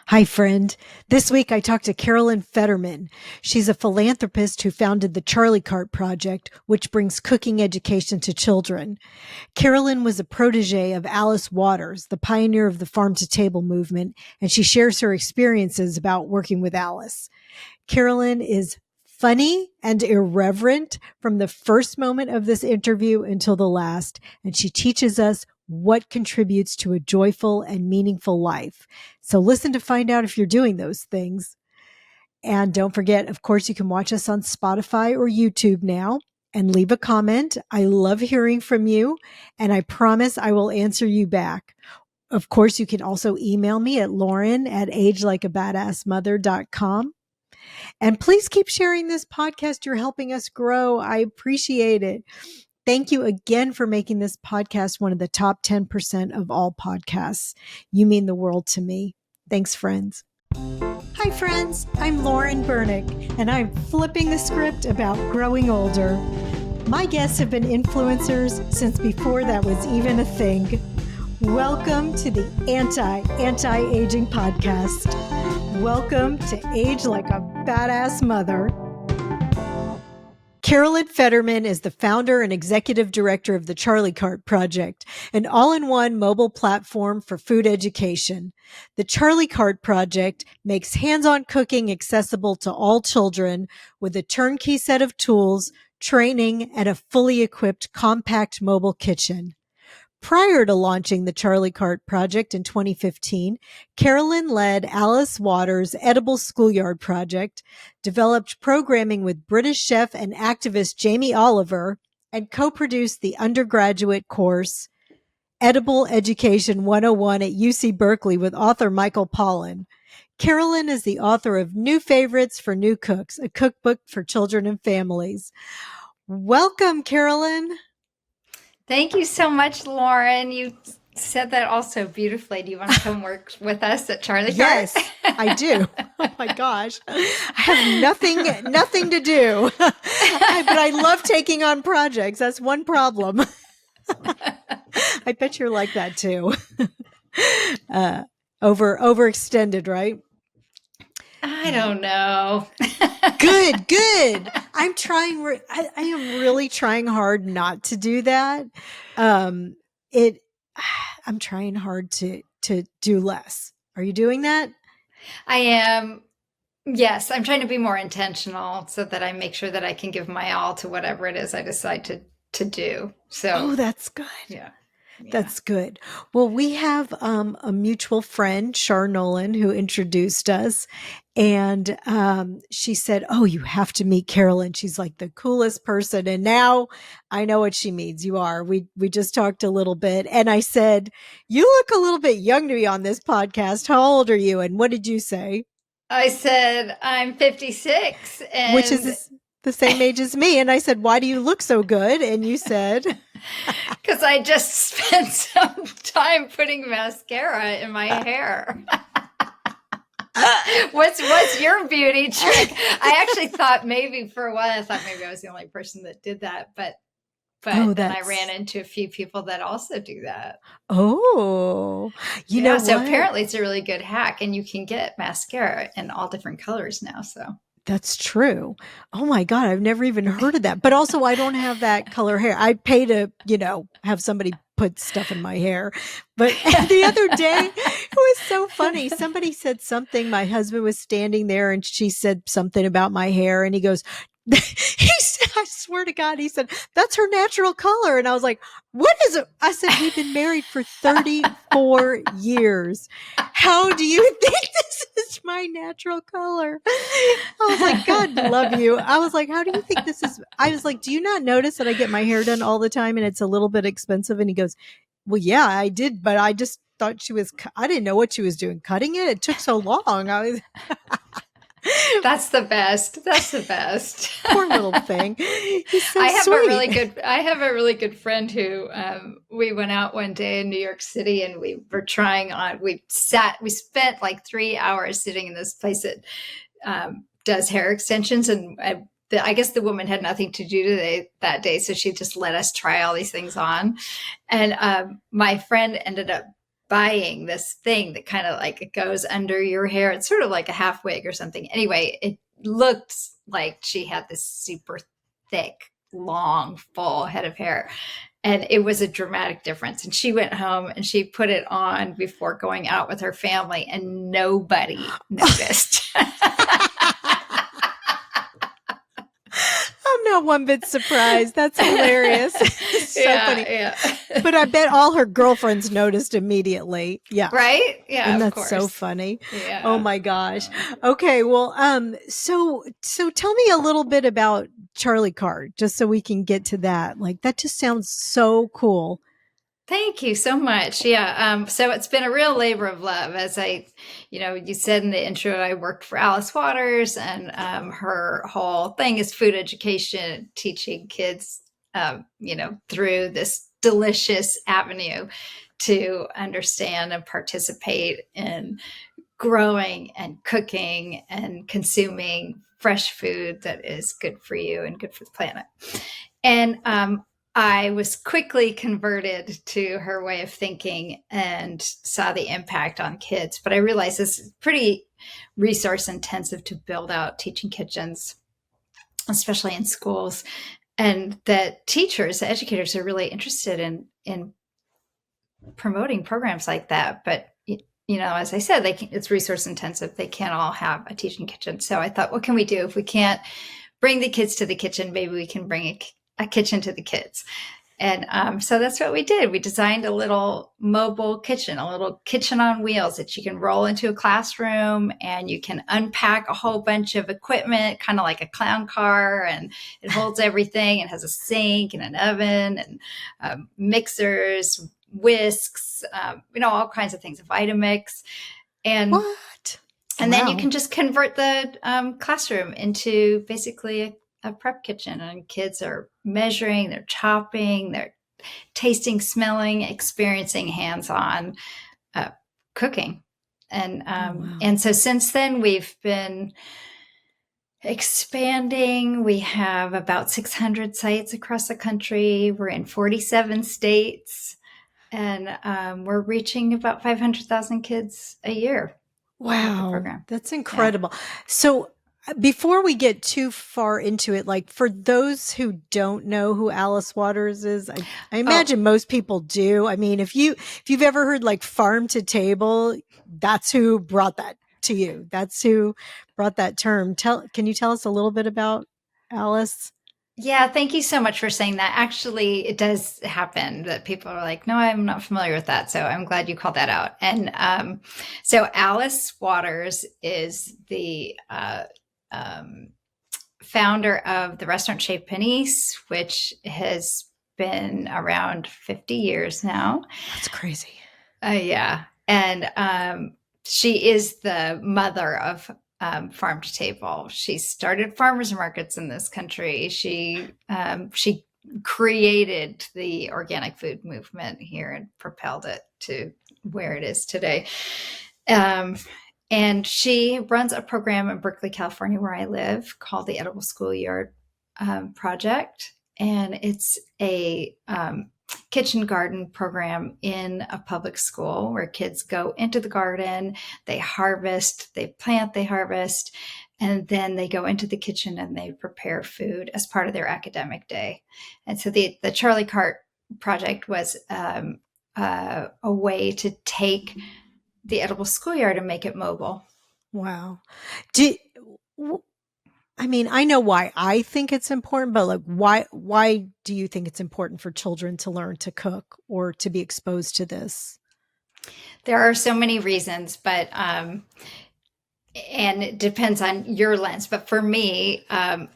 Hi, friend. This week I talked to Carolyn Federman. She's a philanthropist who founded the Charlie Cart Project, which brings cooking education to children. Carolyn was a protégé of Alice Waters, the pioneer of the farm-to-table movement, and she shares her experiences about working with Alice. Carolyn is funny and irreverent from the first moment of this interview until the last, and she teaches us what contributes to a joyful and meaningful life. So listen to find out if you're doing those things. And don't forget, of course, you can watch us on Spotify or YouTube now and leave a comment. I love hearing from you, and I promise I will answer you back. Of course, you can also email me at lauren@AgeLikeABadassMother.com. And please keep sharing this podcast. You're helping us grow. I appreciate it. Thank you again for making this podcast one of the top 10% of all podcasts. You mean the world to me. Thanks, friends. Hi, friends. I'm Lauren Bernick, and I'm flipping the script about growing older. My guests have been influencers since before that was even a thing. Welcome to the Anti-Aging Podcast. Welcome to Age Like a Badass Mother. Carolyn Federman is the founder and executive director of the Charlie Cart Project, an all-in-one mobile platform for food education. The Charlie Cart Project makes hands-on cooking accessible to all children with a turnkey set of tools, training, and a fully equipped compact mobile kitchen. Prior to launching the Charlie Cart Project in 2015, Carolyn led Alice Waters' Edible Schoolyard Project, developed programming with British chef and activist Jamie Oliver, and co-produced the undergraduate course Edible Education 101 at UC Berkeley with author Michael Pollan. Carolyn is the author of New Favorites for New Cooks, a cookbook for children and families. Welcome, Carolyn. Thank you so much, Lauren. You said that also beautifully. Do you want to come work with us at Charlie Cart? Yes, I do. Oh my gosh. I have nothing to do. But I love taking on projects. That's one problem. I bet you're like that too. Overextended, right? I don't know. Good. I'm trying. I am really trying hard not to do that. I'm trying hard to do less. Are you doing that? I am. Yes, I'm trying to be more intentional so that I make sure that I can give my all to whatever it is I decide to do. So, that's good. Yeah. That's good. Well, we have a mutual friend, Char Nolan, who introduced us. And she said, "Oh, you have to meet Carolyn. She's like the coolest person." And now I know what she means. You are. We just talked a little bit. And I said, "You look a little bit young to me on this podcast. How old are you?" And what did you say? I said, I'm 56. Which is the same age as me. And I said, "Why do you look so good?" And you said, because I just spent some time putting mascara in my hair. What's your beauty trick? I actually thought maybe for a while, I was the only person that did that, but then I ran into a few people that also do that. Oh, you know, so apparently it's a really good hack, and you can get mascara in all different colors now. So that's true. Oh my God. I've never even heard of that. But also I don't have that color hair. I pay to, have somebody put stuff in my hair. But the other day, it was so funny. Somebody said something. My husband was standing there and she said something about my hair. And he goes, I swear to God, he said, "That's her natural color." And I was like, "What is it?" I said, "We've been married for 34 years. How do you think this is my natural color?" I was like, "God love you." I was like, "How do you think this is?" I was like, "Do you not notice that I get my hair done all the time and it's a little bit expensive?" And he goes, "Well, yeah, I did, but I just thought I didn't know what she was doing cutting it. It took so long." I was That's the best. Poor little thing. He's so I have sweet. I have a really good friend who we went out one day in New York City and we were trying on. We spent like 3 hours sitting in this place that does hair extensions, and I guess the woman had nothing to do that day, so she just let us try all these things on. And my friend ended up buying this thing that kind of like it goes under your hair. It's sort of like a half wig or something. Anyway, it looked like she had this super thick, long, full head of hair. And it was a dramatic difference. And she went home and she put it on before going out with her family, and nobody noticed. I'm not one bit surprised. That's hilarious. So funny. Yeah. But I bet all her girlfriends noticed immediately. Yeah. Right? Yeah. And of that's course. so funny. Yeah. Oh my gosh. Okay. Well, so tell me a little bit about Charlie Cart, just so we can get to that. Like, that just sounds so cool. Thank you so much. Yeah. So it's been a real labor of love. As you said in the intro, I worked for Alice Waters, and her whole thing is food education, teaching kids, through this delicious avenue to understand and participate in growing and cooking and consuming fresh food that is good for you and good for the planet. And I was quickly converted to her way of thinking and saw the impact on kids. But I realized this is pretty resource intensive to build out teaching kitchens, especially in schools, and that teachers, educators are really interested in promoting programs like that. But as I said, it's resource intensive. They can't all have a teaching kitchen. So I thought, what can we do if we can't bring the kids to the kitchen? Maybe we can bring a kitchen to the kids. And so that's what we did. We designed a little mobile kitchen, a little kitchen on wheels that you can roll into a classroom, and you can unpack a whole bunch of equipment, kind of like a clown car, and it holds everything. It has a sink and an oven and mixers, whisks, all kinds of things, Vitamix. And what? And then you can just convert the classroom into basically a prep kitchen, and kids are measuring, they're chopping, they're tasting, smelling, experiencing hands-on cooking. And and so since then we've been expanding. We have about 600 sites across the country. We're in 47 states, and we're reaching about 500,000 kids a year. Wow, that's incredible. Yeah. So before we get too far into it, like for those who don't know who Alice Waters is, I imagine most people do. I mean, if you've ever heard like farm to table, that's who brought that to you. That's who brought that term. Can you tell us a little bit about Alice? Yeah, thank you so much for saying that. Actually, it does happen that people are like, no, I'm not familiar with that. So I'm glad you called that out. And so Alice Waters is the founder of the restaurant Chez Panisse, which has been around 50 years now. That's crazy. Yeah. And she is the mother of farm to table. She started farmers markets in this country. She created the organic food movement here and propelled it to where it is today. And she runs a program in Berkeley, California, where I live, called the Edible Schoolyard Project. And it's a kitchen garden program in a public school where kids go into the garden, they harvest, they plant, they harvest, and then they go into the kitchen and they prepare food as part of their academic day. And so the Charlie Cart Project was a way to take the Edible Schoolyard and make it mobile. Wow. I mean, I know why I think it's important, but like, why do you think it's important for children to learn to cook or to be exposed to this? There are so many reasons, but, and it depends on your lens, but for me,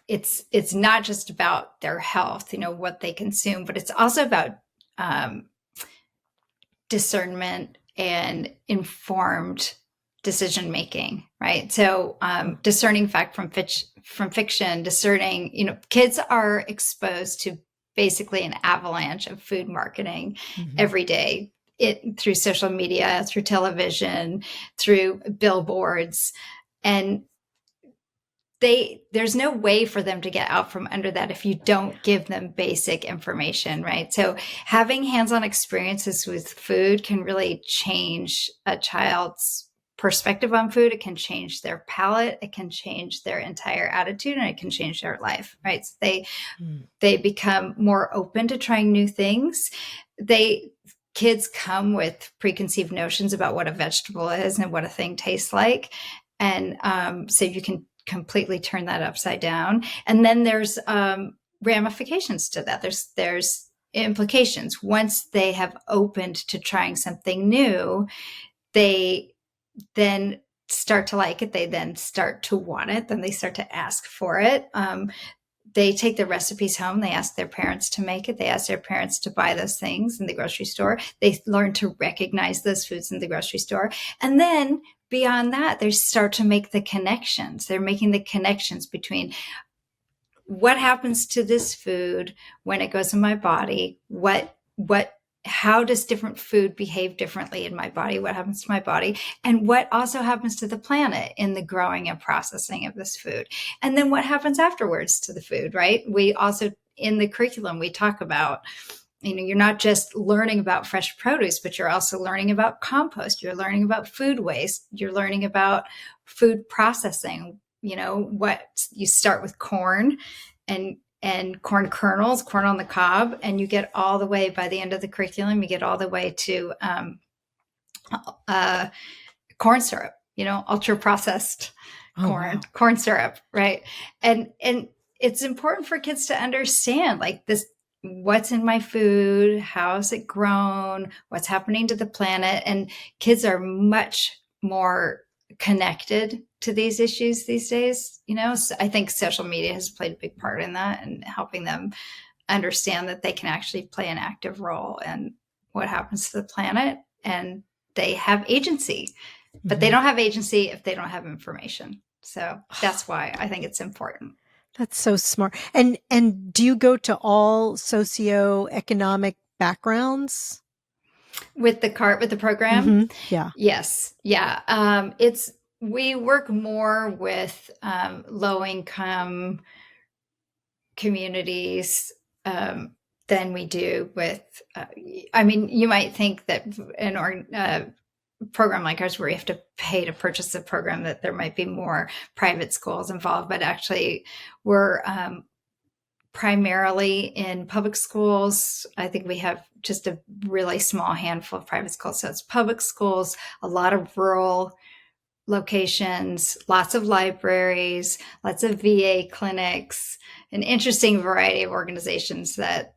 it's not just about their health, what they consume, but it's also about, discernment and informed decision-making, right? So, discerning fact from fiction, discerning, kids are exposed to basically an avalanche of food marketing every day, through social media, through television, through billboards. And there's no way for them to get out from under that if you don't give them basic information, right? So having hands-on experiences with food can really change a child's perspective on food. It can change their palate, it can change their entire attitude, and it can change their life, right? So they become more open to trying new things. Kids come with preconceived notions about what a vegetable is and what a thing tastes like. And so you can completely turn that upside down. And then there's ramifications to that. There's implications. Once they have opened to trying something new, they then start to like it. They then start to want it. Then they start to ask for it. They take the recipes home. They ask their parents to make it. They ask their parents to buy those things in the grocery store. They learn to recognize those foods in the grocery store. And then beyond that, they start to make the connections. They're making the connections between what happens to this food when it goes in my body, how does different food behave differently in my body? What happens to my body? And what also happens to the planet in the growing and processing of this food? And then what happens afterwards to the food, right? We also, in the curriculum, we talk about, you're not just learning about fresh produce, but you're also learning about compost. You're learning about food waste. You're learning about food processing. What you start with corn and corn kernels, corn on the cob, and you get all the way, by the end of the curriculum, you get all the way to corn syrup, ultra processed corn syrup, right? And it's important for kids to understand like this, what's in my food, how's it grown, what's happening to the planet. And kids are much more connected to these issues these days. So I think social media has played a big part in that and helping them understand that they can actually play an active role in what happens to the planet, and they have agency, but they don't have agency if they don't have information. So that's why I think it's important. That's so smart. And do you go to all socioeconomic backgrounds with the program? Mm-hmm. Yeah. Yes. Yeah. We work more with low income communities than we do with, you might think that an program like ours, where you have to pay to purchase a program, that there might be more private schools involved, but actually we're primarily in public schools. I think we have just a really small handful of private schools. So it's public schools, a lot of rural locations, lots of libraries, lots of VA clinics, an interesting variety of organizations that,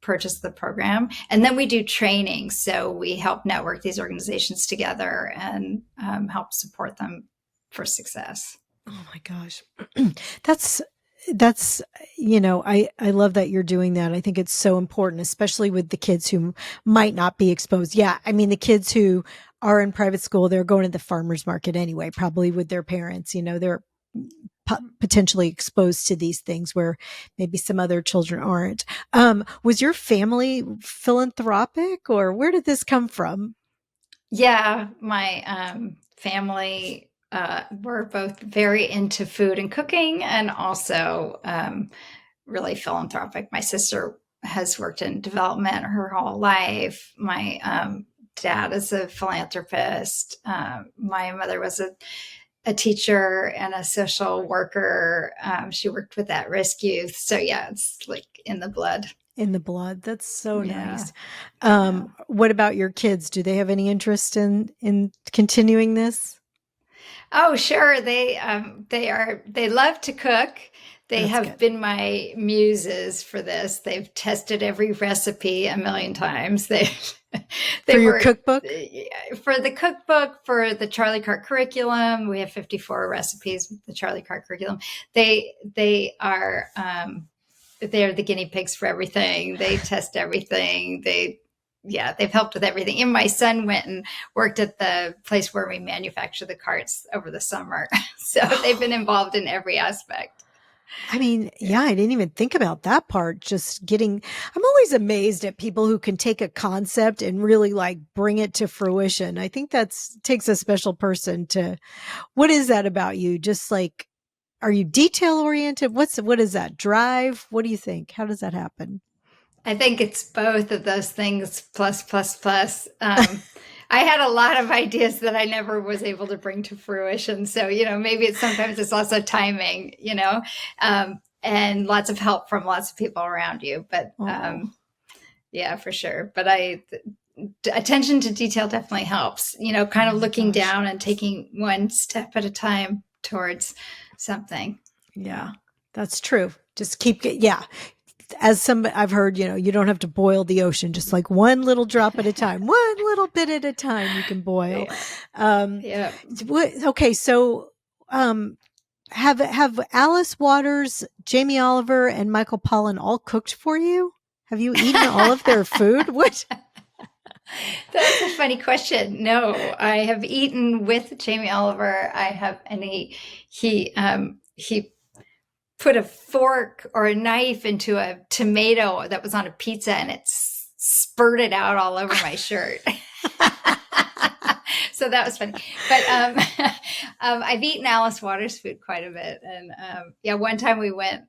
purchase the program. And then we do training. So we help network these organizations together and help support them for success. Oh my gosh. That's, I love that you're doing that. I think it's so important, especially with the kids who might not be exposed. Yeah. The kids who are in private school, they're going to the farmer's market anyway, probably with their parents, they're potentially exposed to these things where maybe some other children aren't. Was your family philanthropic, or where did this come from? Yeah, my family were both very into food and cooking, and also really philanthropic. My sister has worked in development her whole life. My dad is a philanthropist. My mother was a teacher and a social worker. She worked with at-risk youth. So yeah, it's like in the blood. In the blood. That's so nice. What about your kids? Do they have any interest in continuing this? Oh, sure. They love to cook. They That's have good. been my muses for this. They've tested every recipe a million times. For your cookbook? For the cookbook, for the Charlie Cart curriculum. We have 54 recipes with the Charlie Cart curriculum. They're the guinea pigs for everything. They test everything. They've helped with everything. And my son went and worked at the place where we manufacture the carts over the summer. So they've been involved in every aspect. I didn't even think about that part. I'm always amazed at people who can take a concept and really bring it to fruition. I think takes a special person what is that about you? Just are you detail oriented? What is that? Drive? What do you think? How does that happen? I think it's both of those things plus, plus, plus. I had a lot of ideas that I never was able to bring to fruition. So, maybe sometimes it's also timing, and lots of help from lots of people around you. But yeah, for sure. But attention to detail definitely helps, kind of looking down and taking one step at a time towards something. Yeah, that's true. Just keep as I've heard, you don't have to boil the ocean, just like one little drop at a time, one little bit at a time you can boil. Yeah. Okay. So, have Alice Waters, Jamie Oliver, and Michael Pollan all cooked for you? Have you eaten all of their food? What? That's a funny question. No, I have eaten with Jamie Oliver. I have, and he put a fork or a knife into a tomato that was on a pizza, and it spurted out all over my shirt. So that was funny. But I've eaten Alice Waters' food quite a bit, and one time we went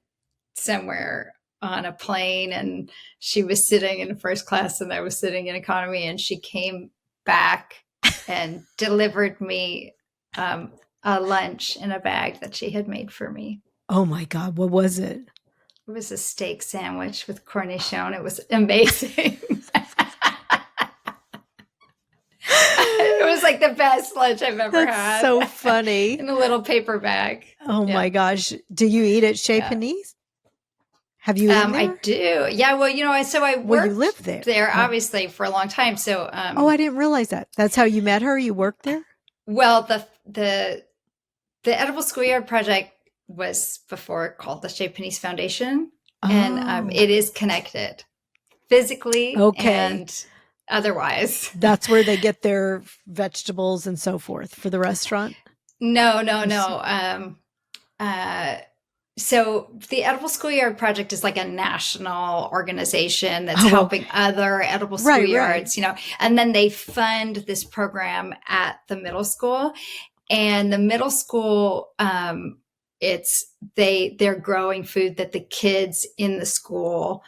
somewhere on a plane, and she was sitting in first class and I was sitting in economy, and she came back and delivered me a lunch in a bag that she had made for me. Oh my God, what was it? It was a steak sandwich with cornichon. It was amazing. It was like the best lunch I've ever had. So funny. In a little paper bag. Oh my gosh. Do you eat at Chez Panisse? Have you eaten there? I do. Yeah. Well, I worked you lived there obviously for a long time. So, I didn't realize that. That's how you met her. You worked there? Well, the Edible Schoolyard Project was before called the Chez Panisse Foundation. Oh. And it is connected physically and otherwise. That's where they get their vegetables and so forth for the restaurant? No. So the Edible Schoolyard Project is like a national organization that's helping other edible schoolyards, and then they fund this program at the middle school, and the middle school, they're growing food that the kids in the school,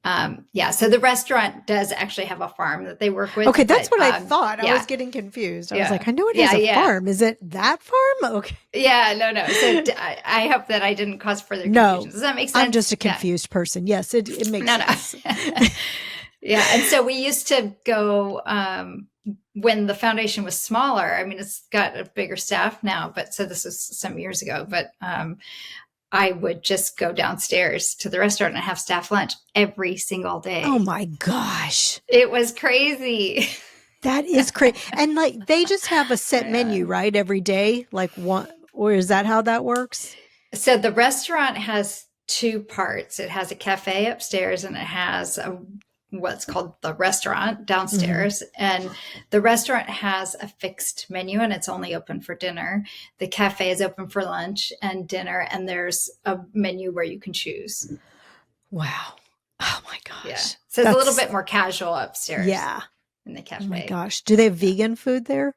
so the restaurant does actually have a farm that they work with. Okay, that's what I thought. I was getting confused. I was like, I know it is a farm. Is it that farm? Okay. Yeah, no. So I hope that I didn't cause further confusion. Does that make sense? I'm just a confused person. Yes, it makes sense. No. Yeah, and so we used to go when the foundation was smaller. I mean, it's got a bigger staff now, but so this was some years ago. But I would just go downstairs to the restaurant and have staff lunch every single day. Oh my gosh. It was crazy. That is crazy. And like, they just have a set menu, right? Every day, like one, or is that how that works? So the restaurant has two parts. It has a cafe upstairs and it has what's called the restaurant downstairs. Mm-hmm. And the restaurant has a fixed menu and it's only open for dinner. The cafe is open for lunch and dinner. And there's a menu where you can choose. Wow. Oh my gosh. Yeah. So it's a little bit more casual upstairs. Yeah. In the cafe. Oh my gosh. Do they have vegan food there?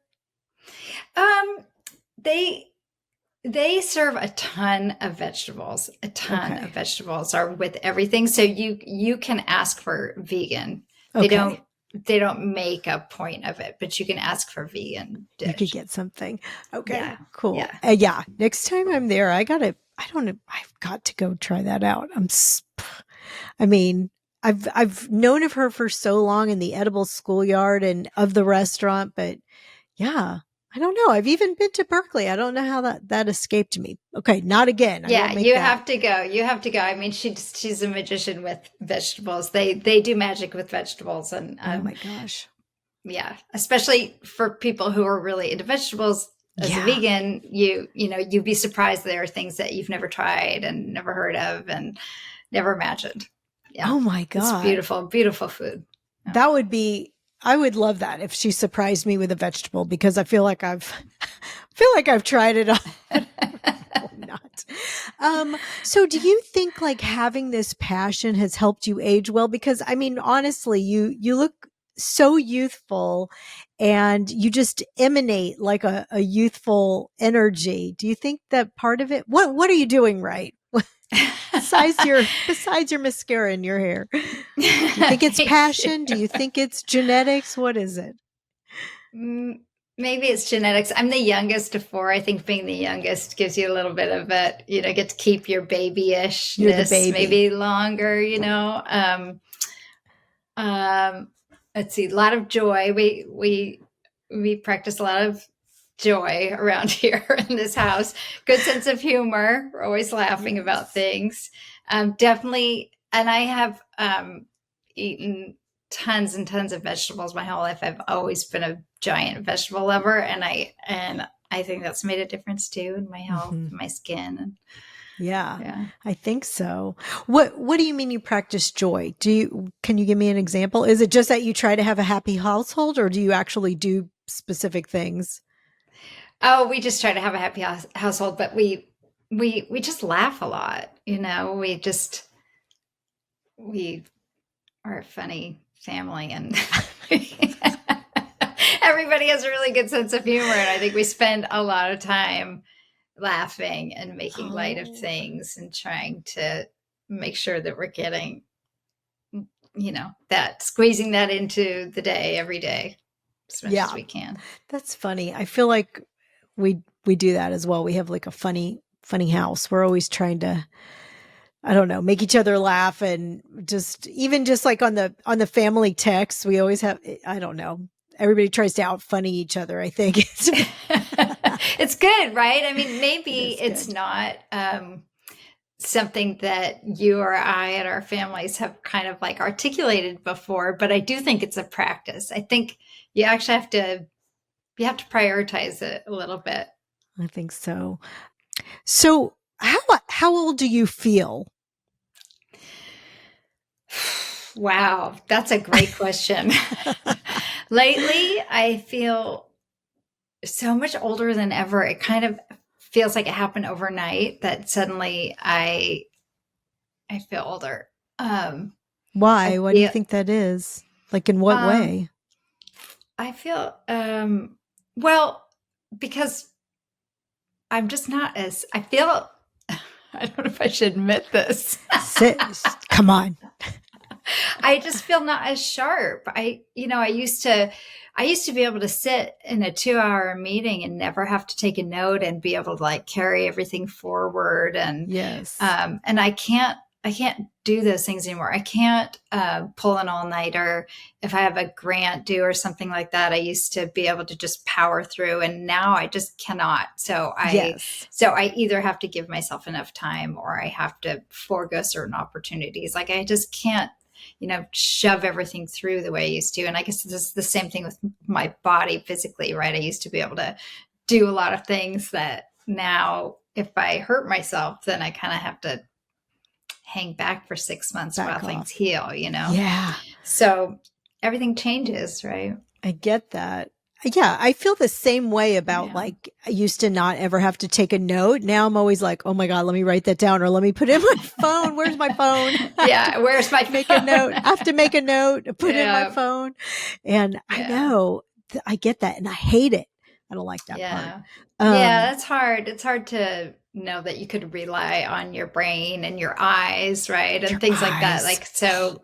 They serve a ton of vegetables. A ton of vegetables are with everything. So you can ask for vegan. Okay. They don't make a point of it, but you can ask for vegan dish. You could get something. Okay. Yeah. Cool. Yeah. Next time I'm there, I've got to go try that out. I've known of her for so long in the Edible Schoolyard and of the restaurant, but yeah. I don't know. I've even been to Berkeley. I don't know how that escaped me. Okay, not again. You have to go. You have to go. I mean, she's a magician with vegetables. They do magic with vegetables, and oh my gosh, yeah. Especially for people who are really into vegetables. As a vegan, you'd be surprised there are things that you've never tried and never heard of and never imagined. Yeah. Oh my god, it's beautiful, beautiful food. Yeah. That would be. I would love that if she surprised me with a vegetable because I feel like I've tried it all. Not. So do you think like having this passion has helped you age well? Because I mean, honestly, you look so youthful, and you just emanate like a youthful energy. Do you think that part of it, what are you doing right? Besides your mascara in your hair? Do you think it's passion? Do you think it's genetics? What is it? Maybe it's genetics. I'm the youngest of four. I think being the youngest gives you a little bit of it, get to keep your babyishness You're the baby. maybe longer, let's see, a lot of joy. We practice a lot of joy around here in this house. Good sense of humor. We're always laughing about things. Definitely. And I have eaten tons and tons of vegetables my whole life. I've always been a giant vegetable lover, and I think that's made a difference too in my health, and my skin. And yeah, I think so. What do you mean you practice joy? Can you give me an example? Is it just that you try to have a happy household, or do you actually do specific things? Oh, we just try to have a happy household, but we just laugh a lot. We are a funny family, and everybody has a really good sense of humor. And I think we spend a lot of time laughing and making light of things and trying to make sure that we're getting, squeezing that into the day every day as much as we can. That's funny. I feel like we do that as well. We have like a funny house. We're always trying to, I don't know, make each other laugh, and just like on the family text, we always have, I don't know, everybody tries to out funny each other. I think it's good, right? I mean, maybe it's not something that you or I and our families have kind of like articulated before, but I do think it's a practice. I think you actually have to prioritize it a little bit. I think so. So how old do you feel? Wow, that's a great question. Lately, I feel so much older than ever. It kind of feels like it happened overnight that suddenly I feel older. Why? Why do you think that is? Like, in what way? I feel, well, because I'm just not as, I feel, I don't know if I should admit this. Come on. I just feel not as sharp. I used to be able to sit in a 2-hour meeting and never have to take a note and be able to like carry everything forward. And yes. And I can't do those things anymore. I can't pull an all-nighter if I have a grant due or something like that. I used to be able to just power through, and now I just cannot. So I either have to give myself enough time, or I have to forego certain opportunities. Like I just can't, shove everything through the way I used to. And I guess this is the same thing with my body physically, right? I used to be able to do a lot of things that now, if I hurt myself, then I kind of have to hang back for 6 months while things heal, Yeah. So everything changes, right? I get that. Yeah, I feel the same way about like, I used to not ever have to take a note. Now I'm always like, oh my God, let me write that down, or let me put it in my phone. Where's my phone? Yeah, where's my make a note? I have to make a note, put it in my phone. And I know, I get that, and I hate it. I don't like that part. That's hard. It's hard to know that you could rely on your brain and your eyes, right? And things like that. Like, so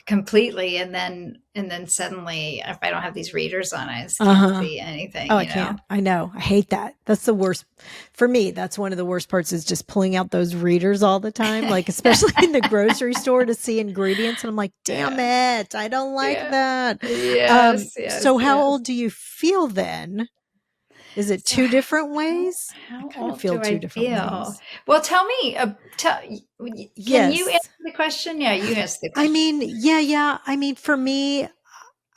completely. And then suddenly, if I don't have these readers on, I just can't see anything. Oh, I can't. I know. I hate that. That's the worst for me. That's one of the worst parts, is just pulling out those readers all the time, like especially in the grocery store to see ingredients. And I'm like, damn it. I don't like that. So how old do you feel then? Is it two different ways? How I kind of old feel do two I different feel? ways. Well, tell me, can you answer the question? Yeah, you answer the question. I mean, yeah. I mean, for me,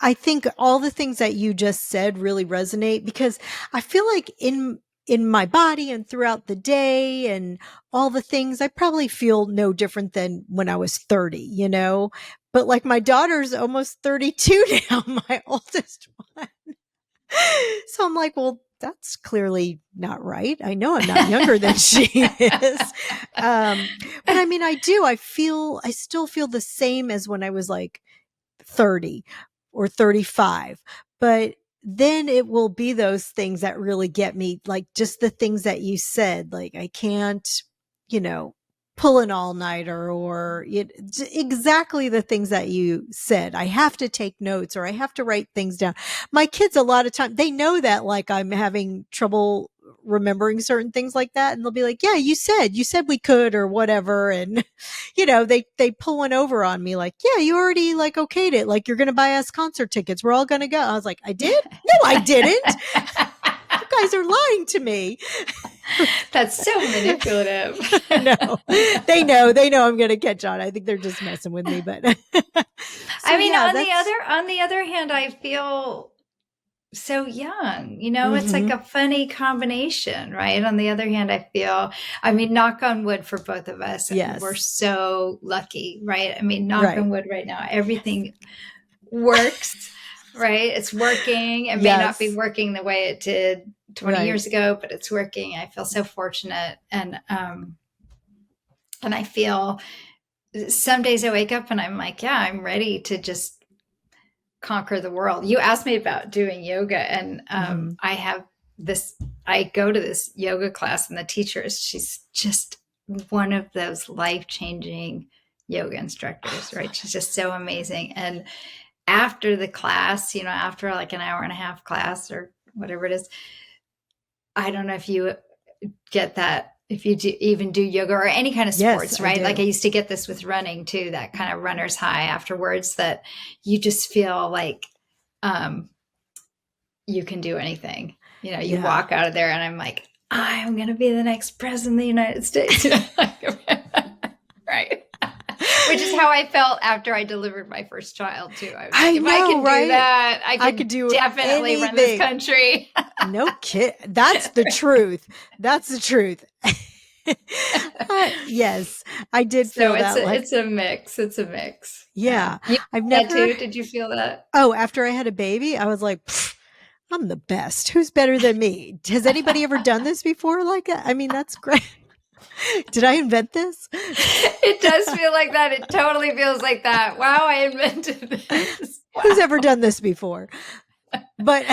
I think all the things that you just said really resonate, because I feel like in my body and throughout the day and all the things, I probably feel no different than when I was 30, but like my daughter's almost 32 now, my oldest one. So I'm like, well, that's clearly not right. I know I'm not younger than she is. But I mean, I still feel the same as when I was like 30. or 35. But then it will be those things that really get me, like just the things that you said, like I can't, pull an all-nighter, or exactly the things that you said. I have to take notes, or I have to write things down. My kids, a lot of time, they know that like I'm having trouble remembering certain things like that, and they'll be like, yeah, you said we could, or whatever. And they pull one over on me, like, yeah, you already like okayed it, like you're gonna buy us concert tickets, we're all gonna go. I was like, I did? No, I didn't. You guys are lying to me. That's so manipulative. No, they know I'm gonna catch on. I think they're just messing with me. But I mean, on the other hand, I feel so young, it's like a funny combination, right? On the other hand, I mean, knock on wood for both of us. Yes. We're so lucky, right? I mean, knock on wood right now, everything works, right? It's working. It may not be working the way it did 20 years ago, but it's working. I feel so fortunate. And I feel some days I wake up and I'm like, yeah, I'm ready to just conquer the world. You asked me about doing yoga, and I go to this yoga class, and the teacher she's just one of those life-changing yoga instructors, right? She's just so amazing. And after the class, after like an hour and a half class or whatever it is, I don't know if you get that, if you even do yoga or any kind of sports, right? Like I used to get this with running too, that kind of runner's high afterwards, that you just feel like you can do anything. You walk out of there and I'm like, I'm going to be the next president of the United States. Right. Which is how I felt after I delivered my first child too. I was like, if I can do that, I could do definitely anything. Run this country. No kid. That's the truth. That's the truth. Yes, I did feel that. It's a mix. It's a mix. Yeah. I've never. Did you feel that? Oh, after I had a baby, I was like, I'm the best. Who's better than me? Has anybody ever done this before? Like, I mean, that's great. Did I invent this? It does feel like that. It totally feels like that. Wow, I invented this. Wow. Who's ever done this before? But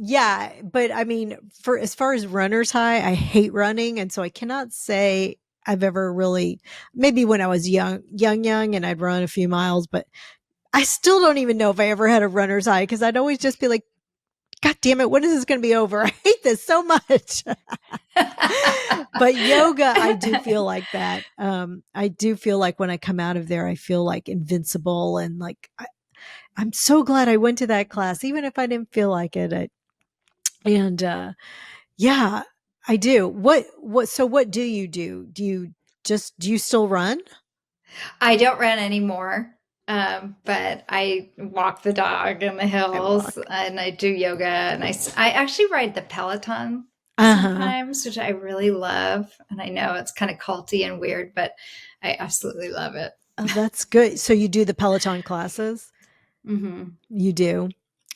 yeah, but I mean, as far as runner's high, I hate running. And so I cannot say I've ever really, maybe when I was young, and I'd run a few miles, but I still don't even know if I ever had a runner's high, because I'd always just be like, God damn it, when is this going to be over? I hate this so much. But yoga, I do feel like that. I do feel like when I come out of there, I feel like invincible, and like, I'm so glad I went to that class, even if I didn't feel like it. Yeah, I do. So what do you do? Do you still run? I don't run anymore. But I walk the dog in the hills, and I do yoga, and I actually ride the Peloton sometimes, which I really love. And I know it's kind of culty and weird, but I absolutely love it. Oh, that's good. So you do the Peloton classes? Mm-hmm. You do?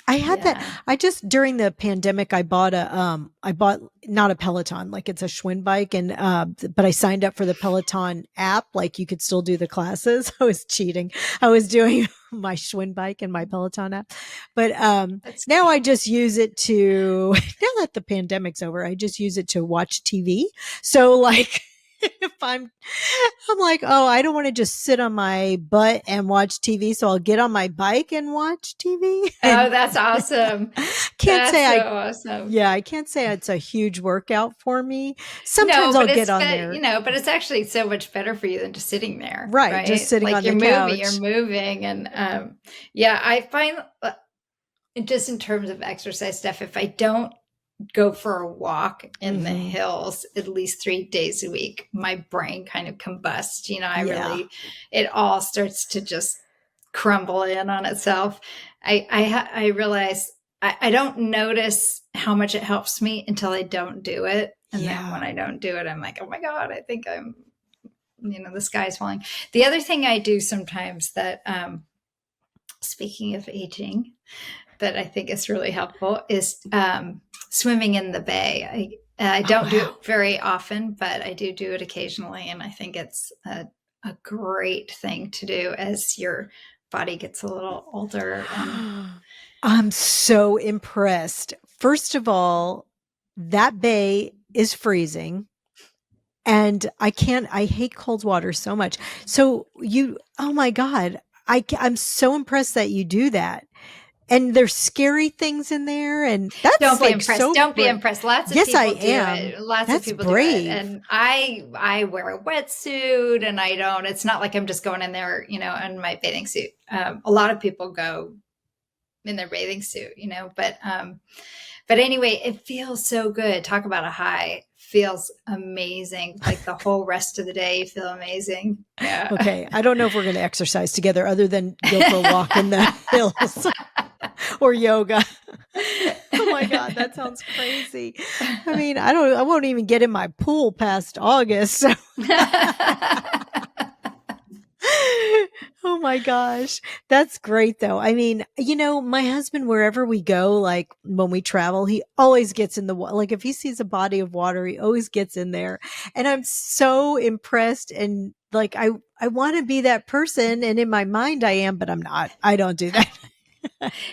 I had that. I just, during the pandemic, I bought not a Peloton, like it's a Schwinn bike. And, but I signed up for the Peloton app. Like you could still do the classes. I was cheating. I was doing my Schwinn bike and my Peloton app. But, now I just use it to, now that the pandemic's over, I just use it to watch TV. So like, if I'm like, oh, I don't want to just sit on my butt and watch TV, so I'll get on my bike and watch TV. Oh, that's awesome. Awesome. Yeah, I can't say it's a huge workout for me. Sometimes I'll get on there. But it's actually so much better for you than just sitting there. Right. Just sitting on the couch. You're moving. And I find just in terms of exercise stuff, if I don't go for a walk in the hills at least 3 days a week, my brain kind of combusts. It all starts to just crumble in on itself. I realize I don't notice how much it helps me until I don't do it. And then when I don't do it, I'm like, oh my God, I think I'm, the sky's falling. The other thing I do sometimes that, speaking of aging, that I think is really helpful is swimming in the bay. I don't do it very often, but I do it occasionally. And I think it's a great thing to do as you're body gets a little older. And I'm so impressed. First of all, that bay is freezing. And I hate cold water so much. So oh my God, I'm so impressed that you do that. And there's scary things in there. And don't that's be like impressed. so Don't be brave. impressed. Lots of Yes, I people do am. it. Lots of That's people do it. brave. And I wear a wetsuit, and it's not like I'm just going in there, in my bathing suit. A lot of people go in their bathing suit, but anyway, it feels so good. Talk about a high. Feels amazing. Like the whole rest of the day, you feel amazing. Yeah. Okay. I don't know if we're going to exercise together other than go for a walk in the hills or yoga. Oh my God, that sounds crazy. I mean, I won't even get in my pool past August. So. Oh my gosh. That's great though. I mean, my husband, wherever we go, like when we travel, he always gets in the water. Like if he sees a body of water, he always gets in there. And I'm so impressed. And like, I want to be that person. And in my mind I am, but I'm not. I don't do that.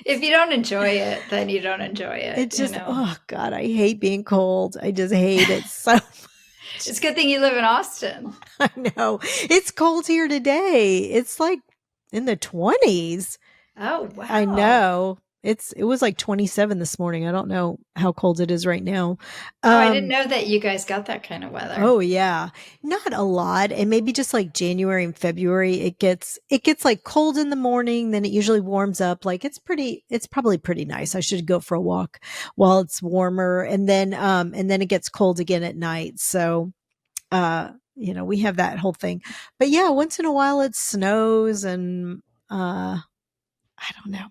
If you don't enjoy it, then you don't enjoy it. It's just, oh God, I hate being cold. I just hate it so much. It's a good thing you live in Austin. I know. It's cold here today. It's like in the 20s. Oh, wow. I know. It was like 27 this morning. I don't know how cold it is right now. I didn't know that you guys got that kind of weather. Oh yeah. Not a lot. And maybe just like January and February, it gets like cold in the morning, then it usually warms up. Like it's probably pretty nice. I should go for a walk while it's warmer. And then it gets cold again at night. So we have that whole thing. But yeah, once in a while it snows and I don't know.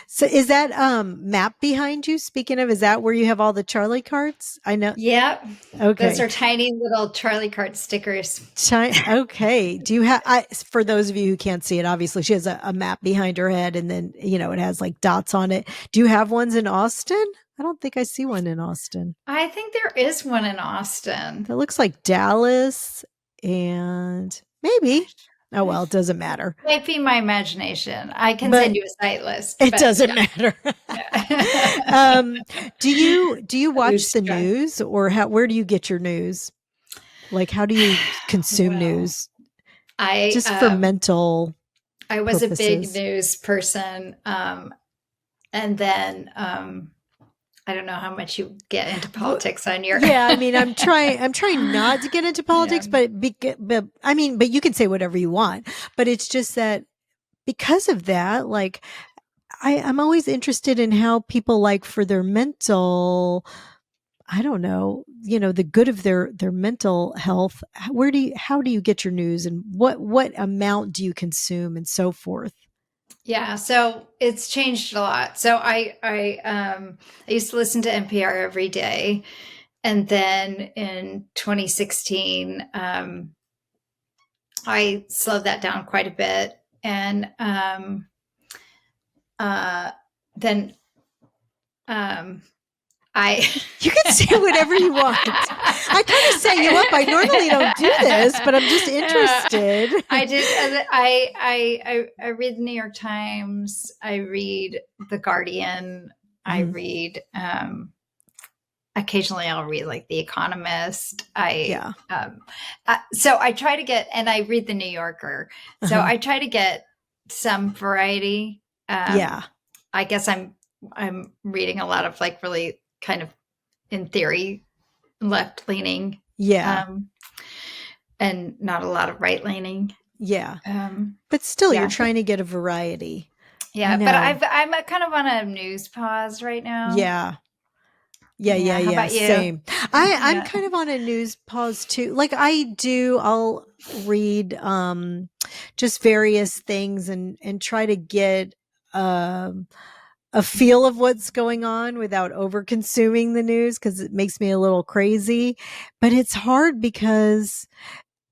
So is that map behind you? Speaking of, is that where you have all the Charlie cards? I know. Yep. Okay. Those are tiny little Charlie card stickers. Okay. Do you have, for those of you who can't see it, obviously she has a map behind her head and then, it has like dots on it. Do you have ones in Austin? I don't think I see one in Austin. I think there is one in Austin. It looks like Dallas and maybe. Oh, well, it doesn't matter. Might be my imagination. I can send you a site list. It doesn't matter. Do you watch the news or where do you get your news? Like, how do you consume news? Just for mental I was purposes. a big news person. And then, I don't know how much you get into politics on your. Yeah, I mean, I'm trying not to get into politics, but you can say whatever you want. But it's just that because of that, like, I'm always interested in how people, like, for their mental, I don't know, the good of their mental health. How do you get your news, and what amount do you consume, and so forth? Yeah, so it's changed a lot. So I used to listen to NPR every day, and then in 2016, I slowed that down quite a bit, and then you can say whatever you want. I kind of set you up. I normally don't do this, but I'm just interested. I did. I read the New York Times. I read The Guardian. I read. Occasionally, I'll read like The Economist. So I try to get, and I read The New Yorker. So I try to get some variety. I guess I'm reading a lot of like really kind of, in theory, left leaning. And not a lot of right leaning. But still, you're trying to get a variety. Yeah, but I'm kind of on a news pause right now. Yeah. How about you? Same. I'm kind of on a news pause too. Like I'll read just various things and try to get a feel of what's going on without over consuming the news, because it makes me a little crazy. But it's hard because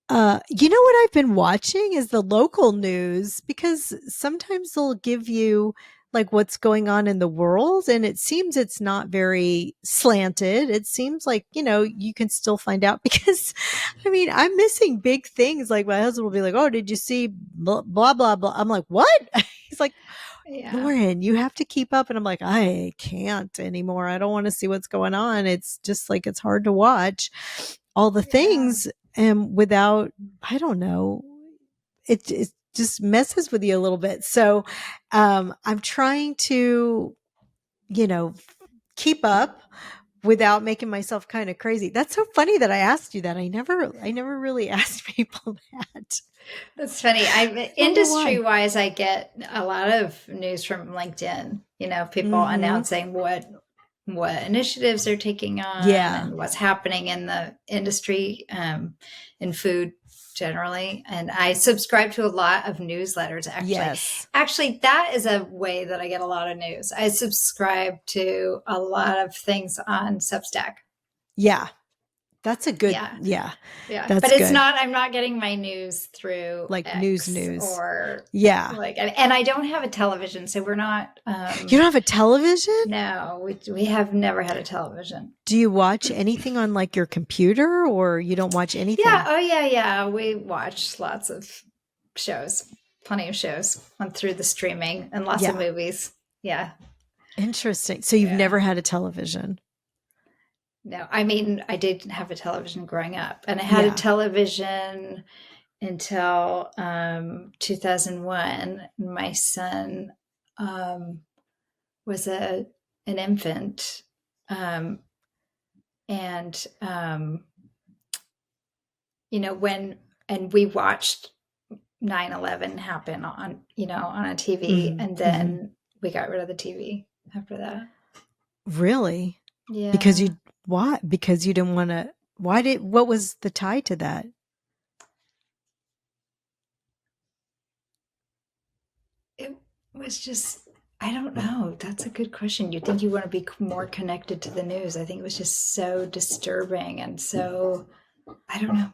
what I've been watching is the local news, because sometimes they'll give you like what's going on in the world, and it seems it's not very slanted. It seems like, you can still find out, because I mean, I'm missing big things. Like my husband will be like, "Oh, did you see blah, blah, blah, blah?" I'm like, "What?" He's like, Yeah. Lauren, you have to keep up. And I'm like, I can't anymore. I don't want to see what's going on. It's just like, it's hard to watch all the Yeah. things and without, I don't know, it just messes with you a little bit. So, I'm trying to, keep up without making myself kind of crazy. That's so funny that I asked you that. I never really asked people that. That's funny. I don't know Industry why. wise, I get a lot of news from LinkedIn, people Mm-hmm. announcing what initiatives they're taking on Yeah. and what's happening in the industry, in food generally. And I subscribe to a lot of newsletters, actually. Yes. Actually, that is a way that I get a lot of news. I subscribe to a lot of things on Substack. Yeah. That's a good, Yeah. yeah. Yeah. That's But good. I'm not getting my news through Like X news. or Yeah. and I don't have a television. So we're not, You don't have a television? no, we have never had a television. Do you watch anything on like your computer or you don't watch Yeah. anything? Oh, yeah. Yeah. We watch lots of shows, plenty of shows on through the streaming and lots of Yeah. movies. Yeah. Interesting. So you've Yeah. never had a television? No, I mean, I didn't have a television growing up, and I had a Yeah. television until 2001. My son was an infant, um, and when and we watched 9/11 happen on a TV, Mm-hmm. and Mm-hmm. then we got rid of the TV after that. Really? Because Yeah. you, why? Because you didn't want to, what was the tie to that? It was just, I don't know. That's a good question. You think you want to be more connected to the news. I think it was just so disturbing and so, I don't know.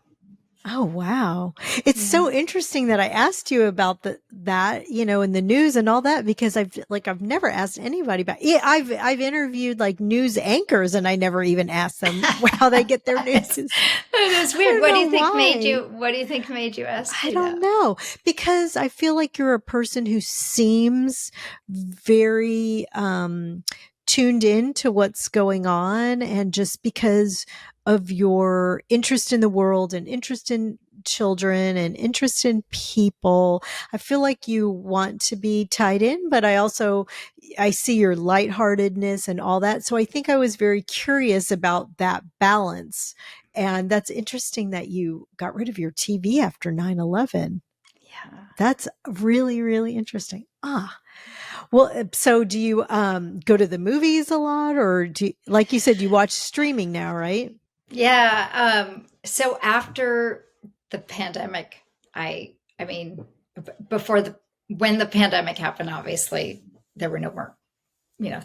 Oh, wow. It's Yeah. so interesting that I asked you about that, in the news and all that, because I've never asked anybody about, yeah, I've interviewed like news anchors and I never even asked them how they get their news. It is I weird. don't know why. What do you think made you ask I me don't that? know, because I feel like you're a person who seems very tuned in to what's going on, and just because of your interest in the world and interest in children and interest in people, I feel like you want to be tied in, but I see your lightheartedness and all that. So I think I was very curious about that balance. And that's interesting that you got rid of your TV after 9/11. Yeah. That's really, really interesting. Well, so do you go to the movies a lot, or like you said, you watch streaming now, right? Yeah. So after the pandemic, I mean, when the pandemic happened, obviously there were no more,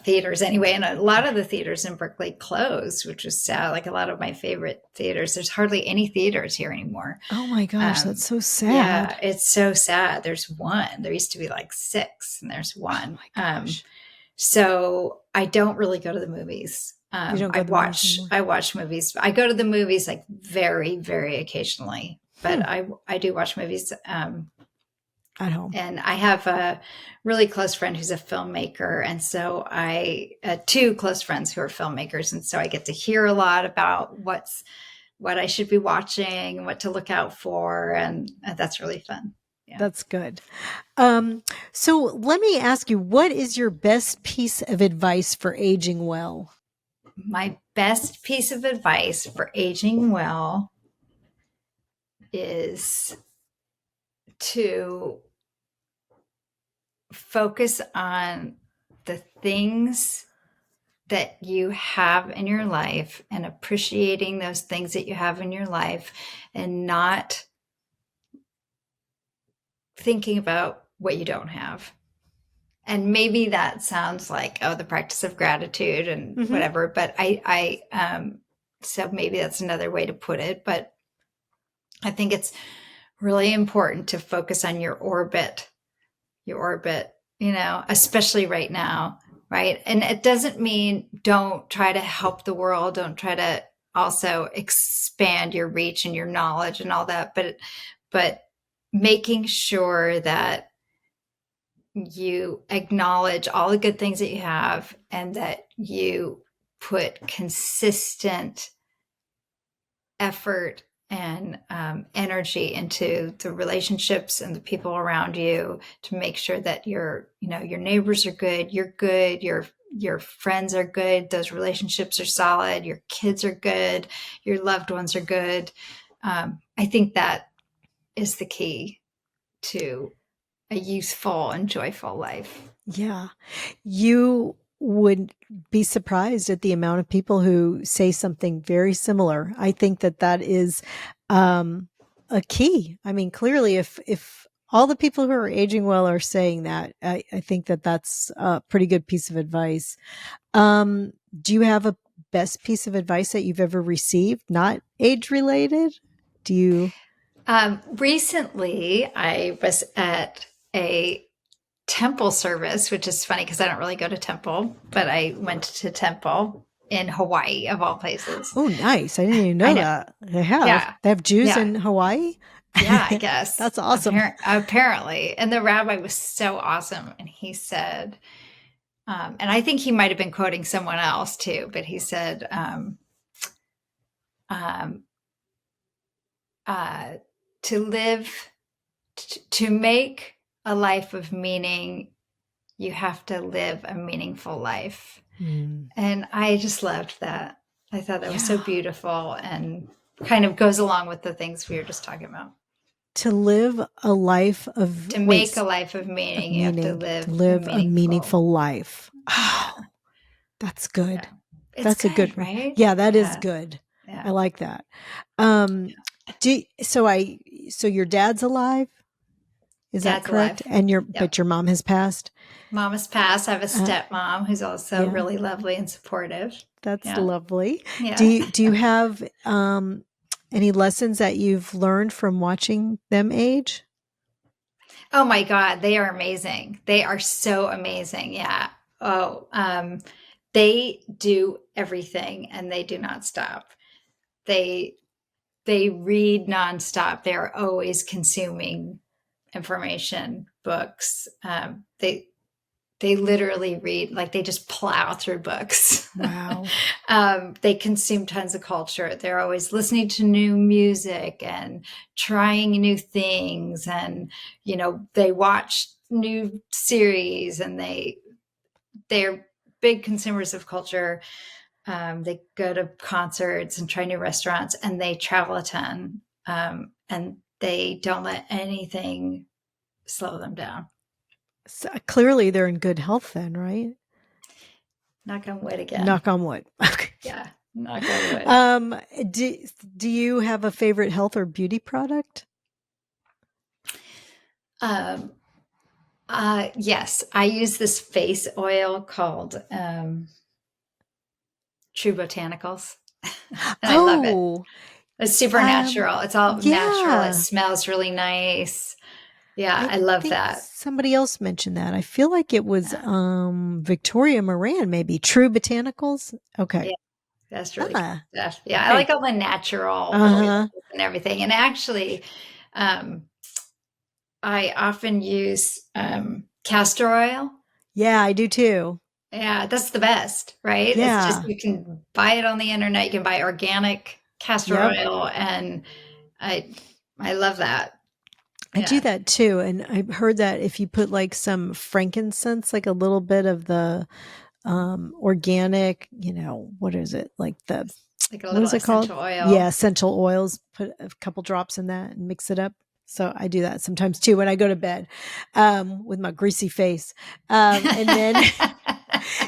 theaters anyway. And a lot of the theaters in Berkeley closed, which was sad. Like a lot of my favorite theaters, there's hardly any theaters here anymore. Oh my gosh, that's so sad. Yeah, it's so sad. There's one. There used to be like 6, and there's Oh one. my gosh. So I don't really go to the movies. You don't go to the movies anymore? I watch movies. I go to the movies like very, very occasionally, but I do watch movies. At home. And I have a really close friend who's a filmmaker. And so I, 2 close friends who are filmmakers. And so I get to hear a lot about what I should be watching and what to look out for. And that's really fun. Yeah. That's good. So let me ask you, what is your best piece of advice for aging well? My best piece of advice for aging well is to focus on the things that you have in your life and appreciating those things that you have in your life, and not thinking about what you don't have. And maybe that sounds like, the practice of gratitude and whatever, but so maybe that's another way to put it. But I think it's really important to focus on your orbit, especially right now. Right. And it doesn't mean don't try to help the world. Don't try to also expand your reach and your knowledge and all that. But making sure that you acknowledge all the good things that you have, and that you put consistent effort and energy into the relationships and the people around you to make sure that your neighbors are good, you're good, your friends are good, those relationships are solid, your kids are good, your loved ones are good. I think that is the key to a useful and joyful life. Yeah. You would be surprised at the amount of people who say something very similar. I think that that is a key. I mean, clearly, if all the people who are aging well are saying that, I think that that's a pretty good piece of advice. Do you have a best piece of advice that you've ever received, not age related? Do you? Recently, I was at a temple service, which is funny because I don't really go to temple, but I went to temple in Hawaii, of all places. Oh, nice. I didn't even I know know. that. They have. Yeah. They have Jews Yeah. in Hawaii? Yeah, I guess. That's awesome. Apparently. And the rabbi was so awesome. And he said, and I think he might have been quoting someone else too, but he said, to live, to make a life of meaning, you have to live a meaningful life. And I just loved that. I thought that was so beautiful and kind of goes along with the things we were just talking about. To live a life of To make a life of meaning, you have to live a meaningful life. Oh, that's good. Yeah. That's good, a good one. right? Yeah, that is good. Yeah. I like that. So your dad's alive? Is that correct? Alive. And but your mom has passed? Mom has passed. I have a stepmom who's also really lovely and supportive. That's lovely. Yeah. Do you have any lessons that you've learned from watching them age? Oh my God, they are amazing. They are so amazing. Yeah. Oh, they do everything and they do not stop. They read nonstop. They're always consuming information, books. They literally read, like they just plow through books. Wow. They consume tons of culture. They're always listening to new music and trying new things. And, they watch new series and they're big consumers of culture. They go to concerts and try new restaurants, and they travel a ton. And they don't let anything slow them down. So clearly they're in good health then, right? Knock on wood again. Knock on wood. Okay. Yeah. Knock on wood. Do you have a favorite health or beauty product? Yes, I use this face oil called True Botanicals. I love it. It's super natural. It's all natural. It smells really nice. Yeah, I love that. Somebody else mentioned that. I feel like it was Victoria Moran, maybe. True Botanicals. Okay. Yeah, that's really good stuff. Yeah, I like all the natural oils and everything. And actually, I often use castor oil. Yeah, I do too. Yeah, that's the best, right? Yeah. It's just, you can buy it on the internet. You can buy organic castor oil, and I love that. I do that too. And I heard that if you put like some frankincense, like a little bit of the organic, what is it? Like a little essential oil. Yeah, essential oils. Put a couple drops in that and mix it up. So I do that sometimes too when I go to bed with my greasy face. And then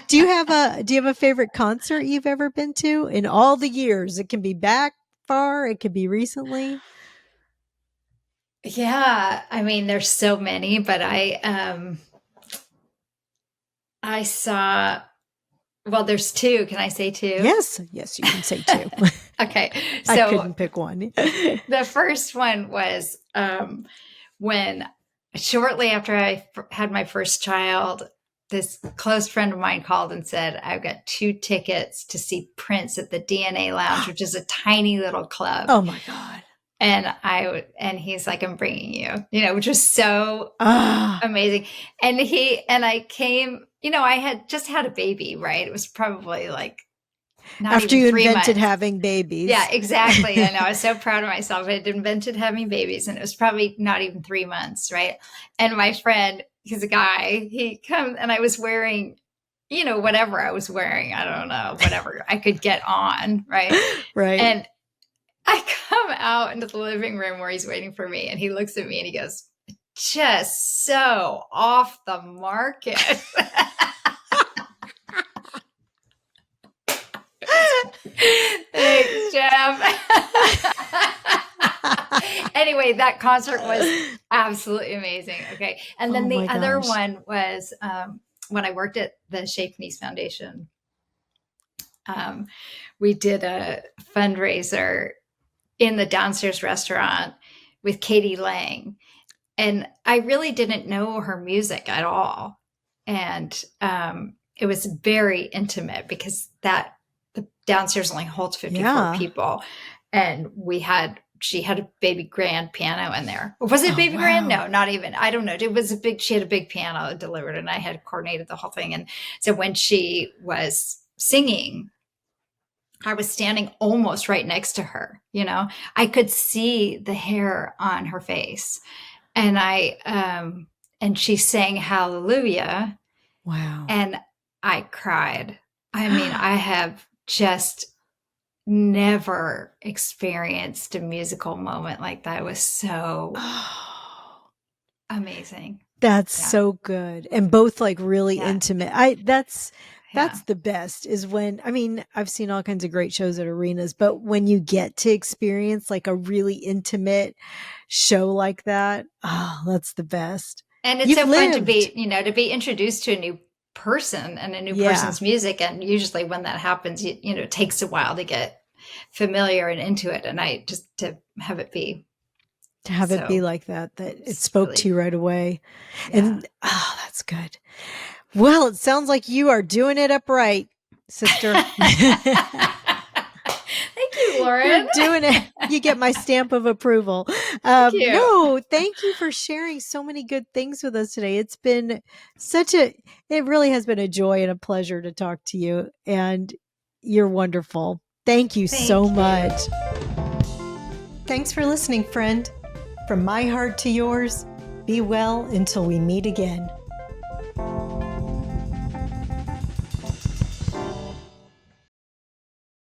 do you have a favorite concert you've ever been to in all the years? It can be back far, it could be recently. Yeah, I mean, there's so many, but I saw, well, there's two. Can I say two? Yes, you can say two. Okay, so I couldn't pick one. The first one was when shortly after I had my first child, this close friend of mine called and said, I've got 2 tickets to see Prince at the DNA Lounge, which is a tiny little club. Oh my God. And he's like, I'm bringing you, which was so Ah, amazing. And I came, I had just had a baby, right? It was probably like not after even you 3 months. invented having babies. Yeah, exactly. I know. I was so proud of myself. I had invented having babies, and it was probably not even 3 months, right? And my friend, he's a guy, he comes, and I was wearing, whatever I was wearing. I don't know, whatever I could get on, right? Right. And I come out into the living room where he's waiting for me, and he looks at me and he goes, just so off the market. Thanks, Jeff. Anyway, that concert was absolutely amazing. Okay. And then the other one was when I worked at the Shape Niece Foundation. We did a fundraiser in the downstairs restaurant with Katie Lang. And I really didn't know her music at all. And it was very intimate because the downstairs only holds 54 people. And she had a baby grand piano in there. Or was it baby grand? No, not even. I don't know. She had a big piano delivered, and I had coordinated the whole thing. And so when she was singing, I was standing almost right next to her. I could see the hair on her face. And and she sang Hallelujah. Wow. And I cried. I mean, I have just never experienced a musical moment like that. It was so amazing. That's so good. And both like really intimate. That's the best is when, I've seen all kinds of great shows at arenas, but when you get to experience like a really intimate show like that, that's the best. And it's fun to be introduced to a new person and a new person's music. And usually when that happens, it takes a while to get familiar and into it. And to have it be like that it spoke really, to you right away. Yeah. And that's good. Well, it sounds like you are doing it upright, sister. Thank you, Lauren. You're doing it. You get my stamp of approval. Thank you. No, thank you for sharing so many good things with us today. It's been it really has been a joy and a pleasure to talk to you. And you're wonderful. Thank you so much. Thanks for listening, friend. From my heart to yours, be well until we meet again.